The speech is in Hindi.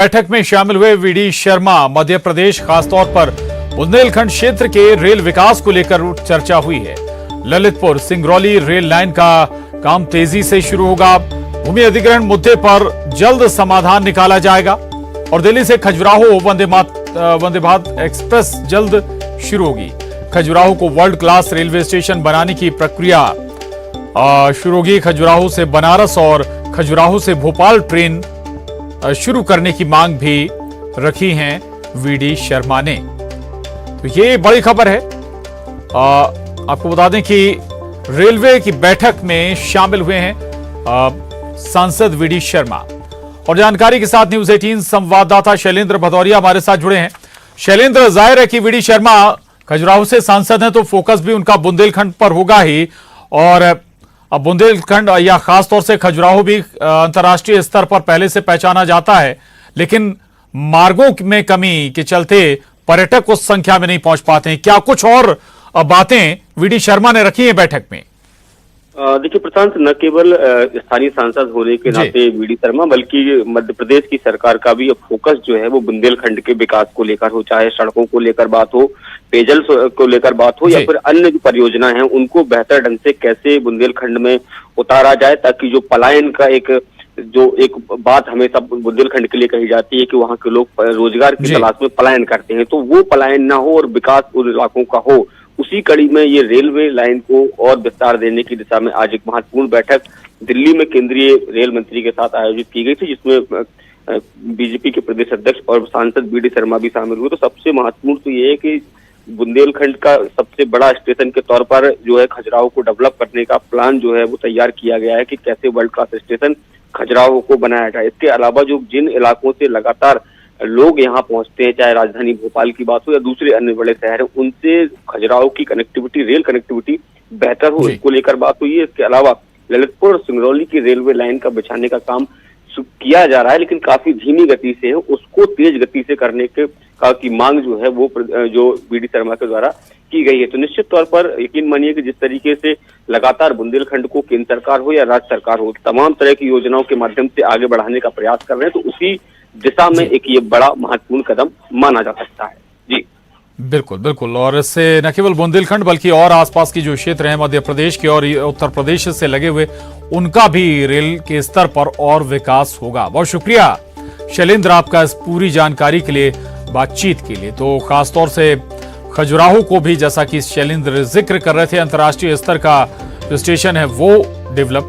बैठक में शामिल हुए वीडी शर्मा। मध्य प्रदेश खासतौर पर बुंदेलखंड क्षेत्र के रेल विकास को लेकर चर्चा हुई है। ललितपुर सिंगरौली रेल लाइन का काम तेजी से शुरू होगा। भूमि अधिग्रहण मुद्दे पर जल्द समाधान निकाला जाएगा और दिल्ली से खजुराहो वंदे भारत एक्सप्रेस जल्द शुरू होगी। खजुराहो को वर्ल्ड क्लास रेलवे स्टेशन बनाने की प्रक्रिया शुरू होगी। खजुराहो से बनारस और खजुराहो से भोपाल ट्रेन शुरू करने की मांग भी रखी है वीडी शर्मा ने। तो ये बड़ी खबर है। आपको बता दें कि रेलवे की बैठक में शामिल हुए हैं सांसद वीडी शर्मा। और जानकारी के साथ न्यूज 18 संवाददाता शैलेंद्र भदौरिया हमारे साथ जुड़े हैं। शैलेंद्र, जाहिर है कि वीडी शर्मा खजुराहो से सांसद हैं तो फोकस भी उनका बुंदेलखंड पर होगा ही। और अब बुंदेलखंड या खासतौर से खजुराहो भी अंतर्राष्ट्रीय स्तर पर पहले से पहचाना जाता है, लेकिन मार्गों में कमी के चलते पर्यटक उस संख्या में नहीं पहुंच पाते हैं। क्या कुछ और बातें वीडी शर्मा ने रखी है बैठक में? देखिए प्रशांत, न केवल स्थानीय सांसद होने के नाते वीडी शर्मा बल्कि मध्य प्रदेश की सरकार का भी अब फोकस जो है वो बुंदेलखंड के विकास को लेकर हो, चाहे सड़कों को लेकर बात हो, पेयजल को लेकर बात हो, या फिर अन्य जो परियोजना है उनको बेहतर ढंग से कैसे बुंदेलखंड में उतारा जाए, ताकि जो पलायन का एक बात हमेशा बुंदेलखंड के लिए कही जाती है कि वहाँ के लोग रोजगार की तलाश में पलायन करते हैं, तो वो पलायन ना हो और विकास उन इलाकों का हो। उसी कड़ी में ये रेलवे लाइन को और विस्तार देने की दिशा में आज एक महत्वपूर्ण बैठक दिल्ली में केंद्रीय रेल मंत्री के साथ आयोजित की गई थी, जिसमें बीजेपी के प्रदेश अध्यक्ष और सांसद वीडी शर्मा भी शामिल हुए। तो सबसे महत्वपूर्ण तो ये है कि बुंदेलखंड का सबसे बड़ा स्टेशन के तौर पर जो है खजुराहो को डेवलप करने का प्लान जो है वो तैयार किया गया है कि कैसे वर्ल्ड क्लास स्टेशन खजुराहो को बनाया जाए। इसके अलावा जो जिन इलाकों से लगातार लोग यहाँ पहुंचते हैं, चाहे राजधानी भोपाल की बात हो या दूसरे अन्य बड़े शहर, उनसे खजुराहो की कनेक्टिविटी, रेल कनेक्टिविटी बेहतर हो, इसको लेकर बात हुई है। इसके अलावा ललितपुर और सिंगरौली की रेलवे लाइन का बिछाने का काम किया जा रहा है, लेकिन काफी धीमी गति से है। उसको तेज गति से करने की मांग जो है वो जो वीडी शर्मा के द्वारा की गई है। तो निश्चित तौर पर यकीन मानिए कि जिस तरीके से लगातार बुंदेलखंड को केंद्र सरकार हो या राज्य सरकार हो, तमाम तरह की योजनाओं के माध्यम से आगे बढ़ाने का प्रयास कर रहे हैं, तो उसी दिशा में एक ये बड़ा महत्वपूर्ण कदम माना जा सकता है। जी बिल्कुल बिल्कुल। और इससे न केवल बुंदेलखंड बल्कि और आसपास की जो क्षेत्र हैं मध्य प्रदेश के और उत्तर प्रदेश से लगे हुए, उनका भी रेल के स्तर पर और विकास होगा। बहुत शुक्रिया शैलेंद्र आपका इस पूरी जानकारी के लिए, बातचीत के लिए। तो खासतौर से खजुराहो को भी, जैसा कि शैलेंद्र जिक्र कर रहे थे, अंतर्राष्ट्रीय स्तर का जो स्टेशन है वो डेवलप